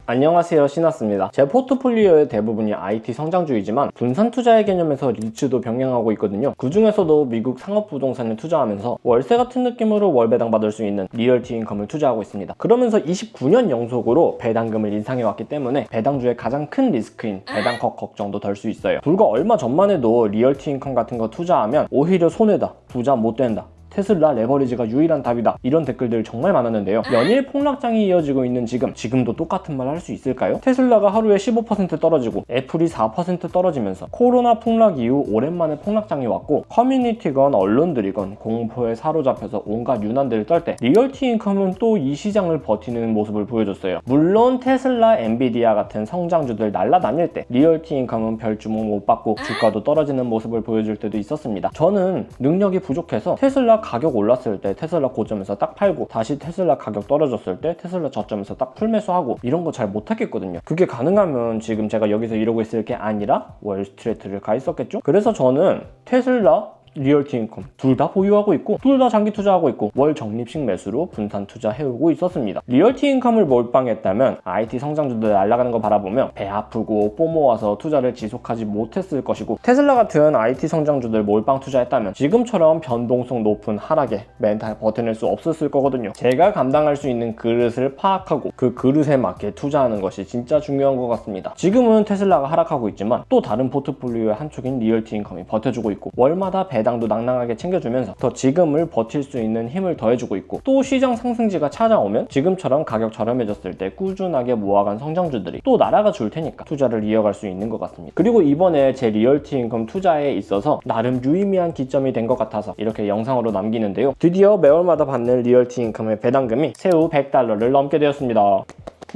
안녕하세요, 신하스입니다. 제 포트폴리오의 대부분이 IT 성장주이지만 분산 투자의 개념에서 리츠도 병행하고 있거든요. 그 중에서도 미국 상업부동산에 투자하면서 월세 같은 느낌으로 월 배당 받을 수 있는 리얼티 인컴을 투자하고 있습니다. 그러면서 29년 연속으로 배당금을 인상해왔기 때문에 배당주의 가장 큰 리스크인 배당 컷 걱정도 덜 수 있어요. 불과 얼마 전만 해도 리얼티 인컴 같은 거 투자하면 오히려 손해다, 부자 못 된다, 테슬라 레버리지가 유일한 답이다, 이런 댓글들 정말 많았는데요. 연일 폭락장이 이어지고 있는 지금도 똑같은 말 할 수 있을까요? 테슬라가 하루에 15% 떨어지고 애플이 4% 떨어지면서 코로나 폭락 이후 오랜만에 폭락장이 왔고 커뮤니티건 언론들이건 공포에 사로잡혀서 온갖 유난들을 떨 때 리얼티 인컴은 또 이 시장을 버티는 모습을 보여줬어요. 물론 테슬라, 엔비디아 같은 성장주들 날아다닐 때 리얼티 인컴은 별 주목 못 받고 주가도 떨어지는 모습을 보여줄 때도 있었습니다. 저는 능력이 부족해서 테슬라 가격 올랐을 때 테슬라 고점에서 딱 팔고 다시 테슬라 가격 떨어졌을 때 테슬라 저점에서 딱 풀매수하고 이런 거 잘 못하겠거든요. 그게 가능하면 지금 제가 여기서 이러고 있을 게 아니라 월스트리트를 가 있었겠죠? 그래서 저는 테슬라, 리얼티 인컴 둘 다 보유하고 있고 둘 다 장기 투자하고 있고 월 적립식 매수로 분산 투자 해오고 있었습니다. 리얼티 인컴을 몰빵했다면 IT 성장주들 날아가는 거 바라보면 배 아프고 뽀 모아서 투자를 지속하지 못했을 것이고, 테슬라 같은 IT 성장주들 몰빵 투자했다면 지금처럼 변동성 높은 하락에 멘탈 버텨낼 수 없었을 거거든요. 제가 감당할 수 있는 그릇을 파악하고 그 그릇에 맞게 투자하는 것이 진짜 중요한 것 같습니다. 지금은 테슬라가 하락하고 있지만 또 다른 포트폴리오의 한 축인 리얼티 인컴이 버텨주고 있고 월마다 배당도 낭낭하게 챙겨주면서 더 지금을 버틸 수 있는 힘을 더해주고 있고, 또 시장 상승지가 찾아오면 지금처럼 가격 저렴해졌을 때 꾸준하게 모아간 성장주들이 또 날아가 줄 테니까 투자를 이어갈 수 있는 것 같습니다. 그리고 이번에 제 리얼티 인컴 투자에 있어서 나름 유의미한 기점이 된 것 같아서 이렇게 영상으로 남기는데요. 드디어 매월마다 받는 리얼티 인컴의 배당금이 새우 $100를 넘게 되었습니다.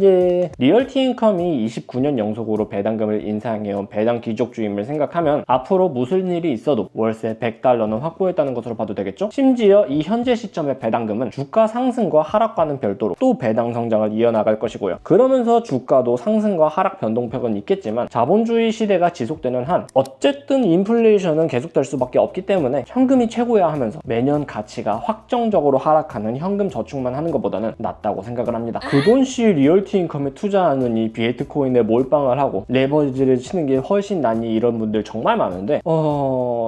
예. 리얼티 인컴이 29년 연속으로 배당금을 인상해온 배당 귀족주임을 생각하면 앞으로 무슨 일이 있어도 월세 $100는 확보했다는 것으로 봐도 되겠죠? 심지어 이 현재 시점의 배당금은 주가 상승과 하락과는 별도로 또 배당 성장을 이어나갈 것이고요. 그러면서 주가도 상승과 하락 변동폭은 있겠지만 자본주의 시대가 지속되는 한 어쨌든 인플레이션은 계속될 수밖에 없기 때문에 현금이 최고야 하면서 매년 가치가 확정적으로 하락하는 현금 저축만 하는 것보다는 낫다고 생각을 합니다. 그 돈시 리얼티 인컴에 투자하는 이 비트코인에 몰빵을 하고 레버리지를 치는 게 훨씬 낫니, 이런 분들 정말 많은데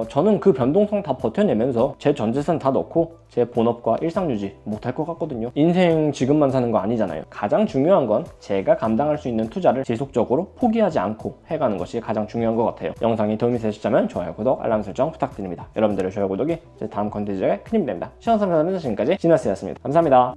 저는 그 변동성 다 버텨내면서 제 전재산 다 넣고 제 본업과 일상 유지 못할 것 같거든요. 인생 지금만 사는 거 아니잖아요. 가장 중요한 건 제가 감당할 수 있는 투자를 지속적으로 포기하지 않고 해가는 것이 가장 중요한 것 같아요. 영상이 도움이 되셨다면 좋아요, 구독, 알람 설정 부탁드립니다. 여러분들의 좋아요, 구독이 제 다음 컨텐츠에 큰 힘이 됩니다. 시간 상담하면서 지금까지 신하스였습니다. 감사합니다.